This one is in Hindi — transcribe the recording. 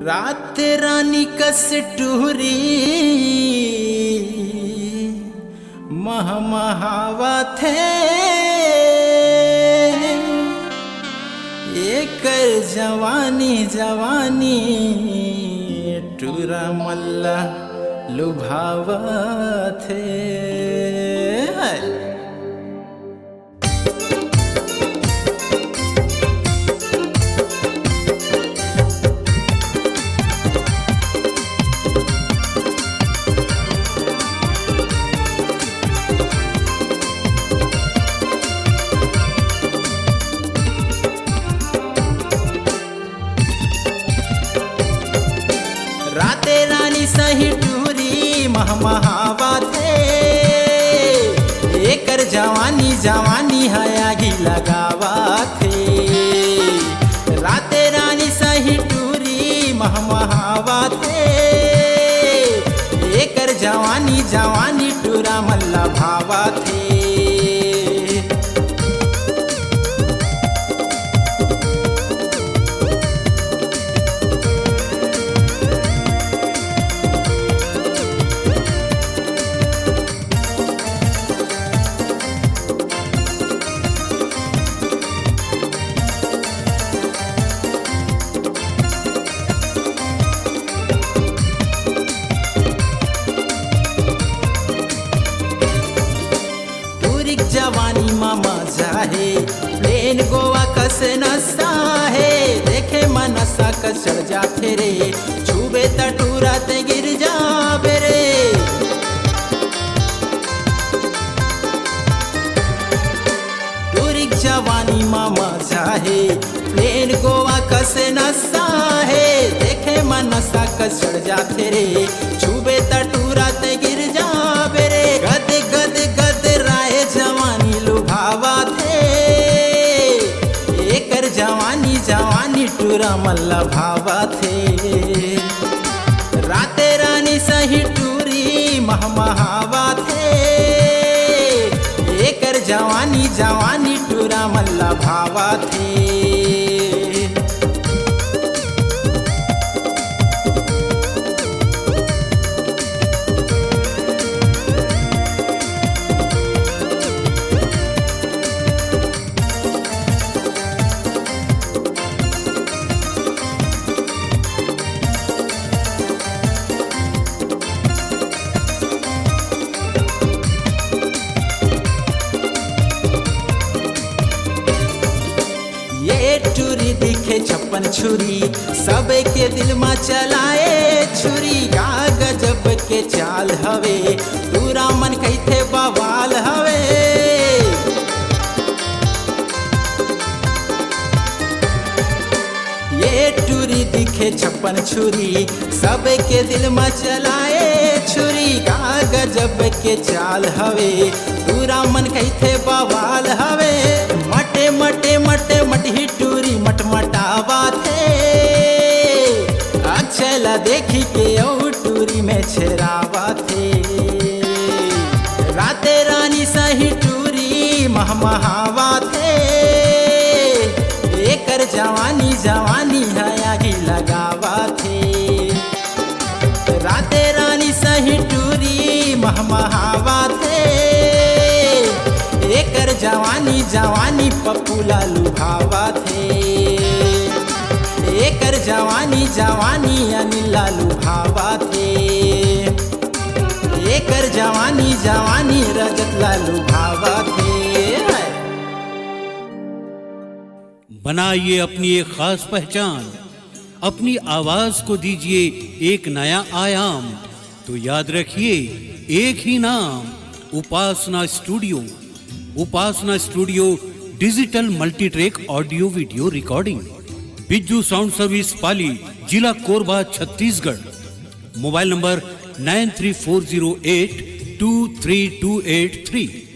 रात रानी कस टूरी महमहावा थे एकर जवानी जवानी टूरा मल्ला लुभावा थे। राते रानी सही टूरी महमहावा थे एकर जवानी जवानी हयागी लगावा थे। राते रानी सही टूरी महमहावा थे एकर जवानी जवानी टूरा मल्ला भावा थे। जवानी मामा जाहे प्लेन गोवा कस नसा है देखे मनसा कस चढ़ जाते रे छुबे तटूरा ते गिर जाबे रे। टूरिक जवानी मामा जाहे प्लेन गोवा कस नसा है देखे मनसा कस चढ़ जाते रे छुबे तटूरा ते गिर जाबे रे। गद गद गद राय जवानी लुभावा थे एकर जवानी जवानी टूरा मल्ला भावा थे। राते रानी सही टूरी महमहावा थे एकर जवानी जवानी टूरा मल्ला भावा थे। टूरी दिखे छप्पन छुरी सबके दिल में चलाए छुरी का गजब के चाल हवे पूरा मन कहते बवाल हवे। ये टूरी दिखे छप्पन छुरी सबके दिल में चलाए छुरी का गजब के चाल हवे पूरा मन कहते बवाल हवे। मटे मटे मटे मटही टूरी मटमटावा थे अक्षला देखी के ओ टूरी में छेरावा थे। राते रानी सही टूरी महमहावा थे एकर जवानी जवानी हयागी लगावा थे। राते रानी सही टूरी महमहावा थे एकर जवानी जवानी पपुला लुभावा थे एकर जवानी जवानी अनिला लुभावा थे एकर जवानी जवानी रजतला लुभावा थे। बनाइए अपनी एक खास पहचान अपनी आवाज को दीजिए एक नया आयाम तो याद रखिए एक ही नाम Upasana studio. Upasana studio digital multitrack audio video recording Bijju sound service Pali जिला कोरबा छत्तीसगढ़। Mobile number 9340823283।